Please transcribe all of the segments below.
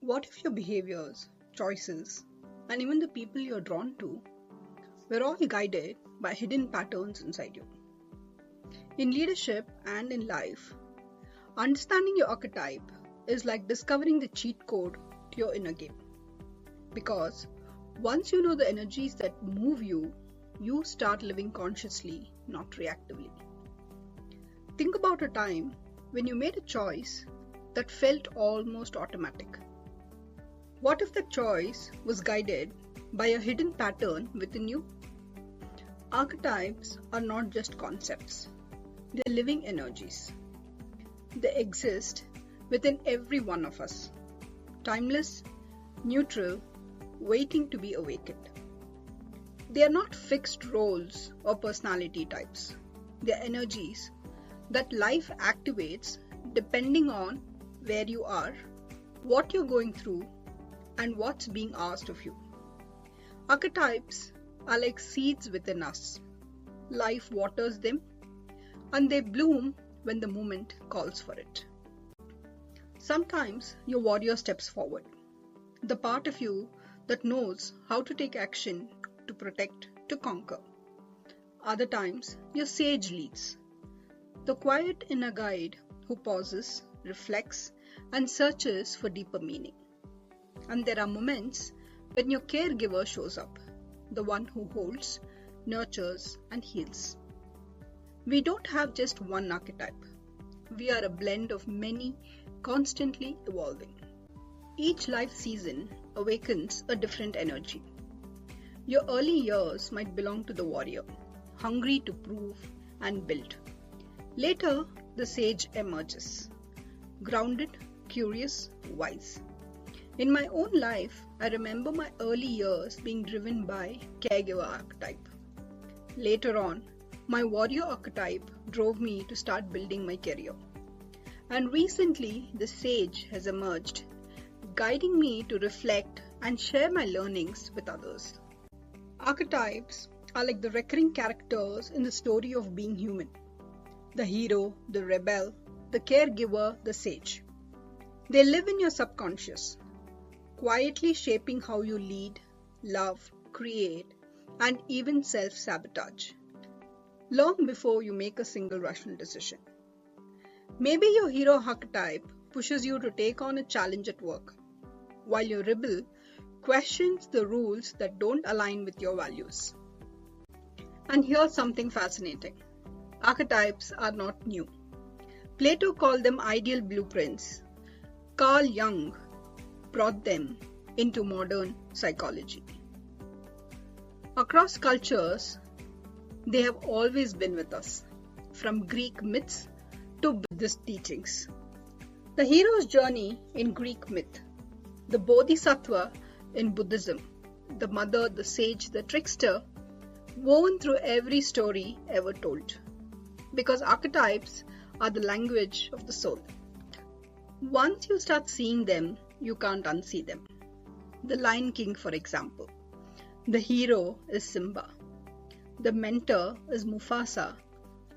What if your behaviors, choices, and even the people you're drawn to were all guided by hidden patterns inside you? In leadership and in life, understanding your archetype is like discovering the cheat code to your inner game. Because once you know the energies that move you, you start living consciously, not reactively. Think about a time when you made a choice that felt almost automatic. What if that choice was guided by a hidden pattern within you? Archetypes are not just concepts, they're living energies. They exist within every one of us, timeless, neutral, waiting to be awakened. They are not fixed roles or personality types. They are energies that life activates depending on where you are, what you're going through, and what's being asked of you. Archetypes are like seeds within us. Life waters them, and they bloom when the moment calls for it. Sometimes your warrior steps forward, the part of you that knows how to take action, to protect, to conquer. Other times, your sage leads, the quiet inner guide who pauses, reflects, and searches for deeper meaning. And there are moments when your caregiver shows up, the one who holds, nurtures, and heals. We don't have just one archetype. We are a blend of many, constantly evolving. Each life season awakens a different energy. Your early years might belong to the warrior, hungry to prove and build. Later, the sage emerges, grounded, curious, wise. In my own life, I remember my early years being driven by caregiver archetype. Later on, my warrior archetype drove me to start building my career. And recently, the sage has emerged, guiding me to reflect and share my learnings with others. Archetypes are like the recurring characters in the story of being human. The hero, the rebel, the caregiver, the sage. They live in your subconscious, quietly shaping how you lead, love, create, and even self-sabotage, long before you make a single rational decision. Maybe your hero archetype pushes you to take on a challenge at work, while your rebel questions the rules that don't align with your values. And here's something fascinating. Archetypes are not new. Plato called them ideal blueprints. Carl Jung brought them into modern psychology. Across cultures, they have always been with us, from Greek myths to Buddhist teachings. The hero's journey in Greek myth, the bodhisattva in Buddhism, the mother, the sage, the trickster, woven through every story ever told. Because archetypes are the language of the soul. Once you start seeing them, you can't unsee them. The Lion King, for example. The hero is Simba. The mentor is Mufasa.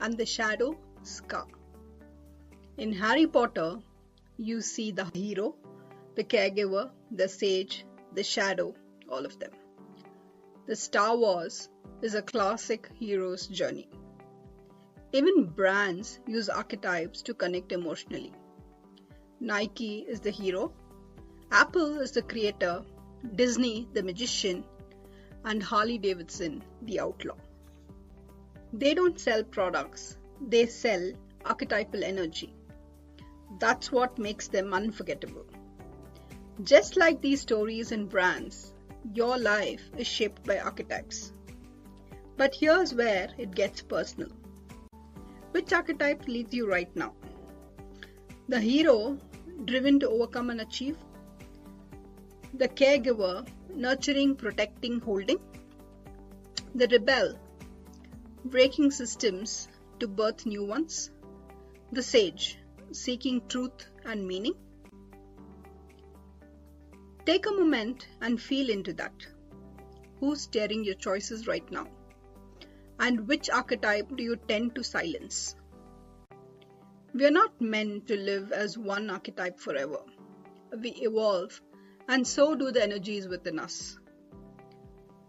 And the shadow, Scar. In Harry Potter, you see the hero, the caregiver, the sage, the shadow, all of them. The Star Wars is a classic hero's journey. Even brands use archetypes to connect emotionally. Nike is the hero, Apple is the creator, Disney the magician, and Harley-Davidson the outlaw. They don't sell products, they sell archetypal energy. That's what makes them unforgettable. Just like these stories and brands, your life is shaped by archetypes. But here's where it gets personal. Which archetype leads you right now? The hero, driven to overcome and achieve? The caregiver, nurturing, protecting, holding? The rebel, breaking systems to birth new ones? The sage, seeking truth and meaning? Take a moment and feel into that. Who's steering your choices right now? And which archetype do you tend to silence? We are not meant to live as one archetype forever. We evolve And so do the energies within us.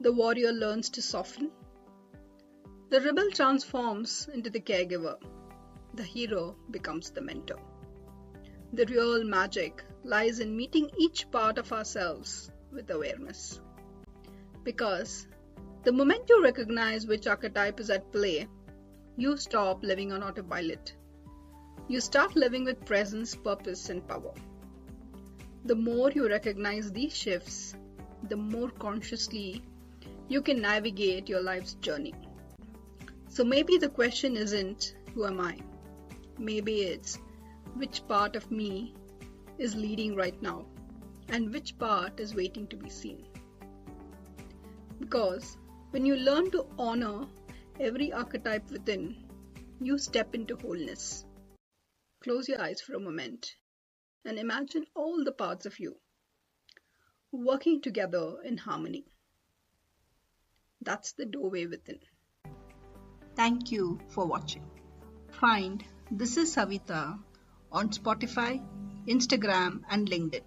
The warrior learns to soften. The rebel transforms into the caregiver. The hero becomes the mentor. The real magic lies in meeting each part of ourselves with awareness. Because the moment you recognize which archetype is at play, you stop living on autopilot. You start living with presence, purpose, and power. The more you recognize these shifts, the more consciously you can navigate your life's journey. So maybe the question isn't, who am I? Maybe it's, which part of me is leading right now, and which part is waiting to be seen? Because when you learn to honor every archetype within, you step into wholeness. Close your eyes for a moment and imagine all the parts of you working together in harmony. That's the doorway within. Thank you for watching. Find This is Savitha on Spotify, Instagram, and LinkedIn.